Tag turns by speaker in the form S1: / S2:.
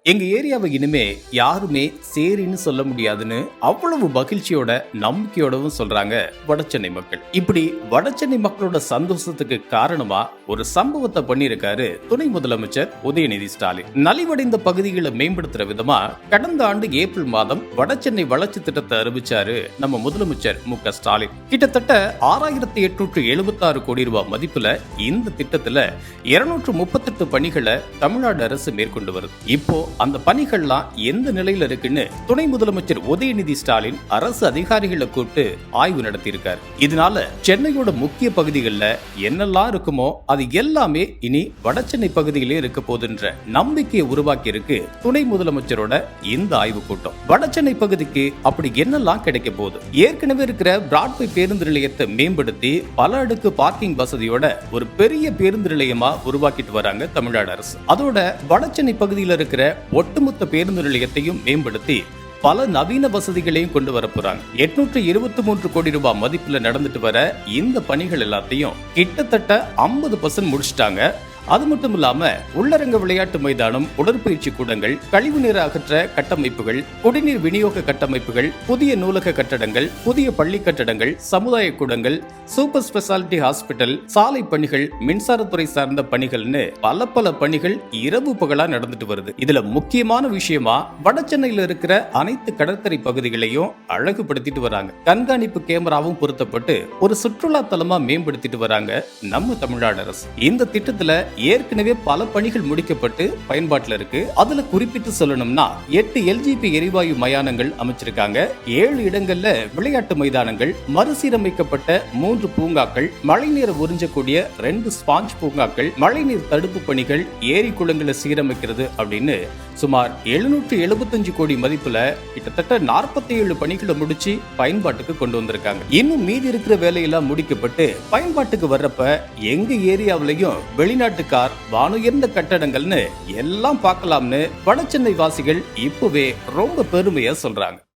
S1: எங்க ஏரியாவை இனிமே யாருமே சேரின்னு சொல்ல முடியாதுன்னு அவ்வளவு மகிழ்ச்சியோட நம்பிக்கையோடவும் சொல்றாங்க வடசென்னை மக்கள். இப்படி வடசென்னை மக்களோட சந்தோஷத்துக்கு காரணமா ஒரு சம்பவத்தை பண்ணியிருக்காரு துணை முதலமைச்சர் உதயநிதி ஸ்டாலின். நலிவடைந்த பகுதிகளை மேம்படுத்துற விதமா கடந்த ஆண்டு ஏப்ரல் மாதம் வடசென்னை வளர்ச்சி திட்டத்தை அறிவிச்சாரு நம்ம முதலமைச்சர் மு.க. ஸ்டாலின். கிட்டத்தட்ட 6876 கோடி ரூபாய் மதிப்புல இந்த திட்டத்துல 238 பணிகளை தமிழ்நாடு அரசு மேற்கொண்டு வருது. இப்போ அந்த பணிகள்லாம் எந்த நிலையில இருக்குன்னு துணை முதலமைச்சர் உதயநிதி ஸ்டாலின் அரசு அதிகாரிகளை கூப்பிட்டு ஆய்வு நடத்தியிருக்காரு. இதனால சென்னையோட முக்கிய பகுதிகளில் என்னெல்லாம் இருக்குமோ அது எல்லாமே இனி வடசென்னை பகுதியிலே இருக்க போதுன்ற நம்பிக்கையை உருவாக்கி இருக்கு துணை முதலமைச்சரோட இந்த ஆய்வு கூட்டம். வடசென்னை பகுதிக்கு அப்படி என்னெல்லாம் கிடைக்க போகுது? ஏற்கனவே இருக்கிற பிராட்வே பேருந்து நிலையத்தை மேம்படுத்தி பல அடுக்கு பார்க்கிங் வசதியோட ஒரு பெரிய பேருந்து நிலையமா உருவாக்கிட்டு வராங்க தமிழ்நாடு அரசு. அதோட வடசென்னை பகுதியில் இருக்கிற ஒட்டுமொத்த பேருந்து நிலையத்தையும் மேம்படுத்தி பல நவீன வசதிகளையும் கொண்டு வர போறாங்க. 823 கோடி ரூபாய் மதிப்புல நடந்துட்டு வர இந்த பணிகள் எல்லாத்தையும் கிட்டத்தட்ட 50% முடிச்சிட்டாங்க. அது மட்டும் இல்லாம உள்ளரங்க விளையாட்டு மைதானம், உடற்பயிற்சி கூடங்கள், கழிவுநீர் அகற்ற கட்டமைப்புகள், குடிநீர் விநியோக கட்டமைப்புகள், புதிய நூலக கட்டடங்கள், புதிய பள்ளி கட்டடங்கள், சமுதாய கூடங்கள், சூப்பர் ஸ்பெஷாலிட்டி ஹாஸ்பிட்டல், சாலை பணிகள், மின்சாரத்துறை சார்ந்த பணிகள்னு பல பணிகள் இரவு பகலா நடந்துட்டு வருது. இதுல முக்கியமான விஷயமா வடசென்னையில இருக்கிற அனைத்து கடற்கரை பகுதிகளையும் அழகுபடுத்திட்டு வராங்க. கண்காணிப்பு கேமராவும் பொருத்தப்பட்டு ஒரு சுற்றுலா தலமா மேம்படுத்திட்டு வராங்க நம்ம தமிழ்நாடு அரசு. இந்த திட்டத்துல ஏற்கனவே பல பணிகள் முடிக்கப்பட்டு பயன்பாட்டில் இருக்கு. அதுல குறிப்பிட்டு சொல்லணும்னா 8 LGP எரிவாயு மயானங்கள் அமைச்சிருக்காங்க. 7 இடங்கள்ல விளையாட்டு மைதானங்கள், மறுசீரமைக்கப்பட்ட 3 பூங்காக்கள், மழைநீரை உறிஞ்சக்கூடிய 2 ஸ்பாஞ்ச் பூங்காக்கள், மழைநீர் தடுப்பு பணிகள், ஏரி குளங்களை சீரமைக்கிறது அப்படின்னு சுமார் 775 கோடி மதிப்புல கிட்டத்தட்ட 47 பணிகளை முடிச்சு பயன்பாட்டுக்கு கொண்டு வந்திருக்காங்க. இன்னும் மீதி இருக்கிற வேலையெல்லாம் முடிக்கப்பட்டு பயன்பாட்டுக்கு வர்றப்ப எங்க ஏரியாவிலையும் வெளிநாட்டு கார், வானுயர்ந்த கட்டடங்கள்னு எல்லாம் பார்க்கலாம்னு வடசென்னை வாசிகள் இப்பவே ரொம்ப பெருமையா சொல்றாங்க.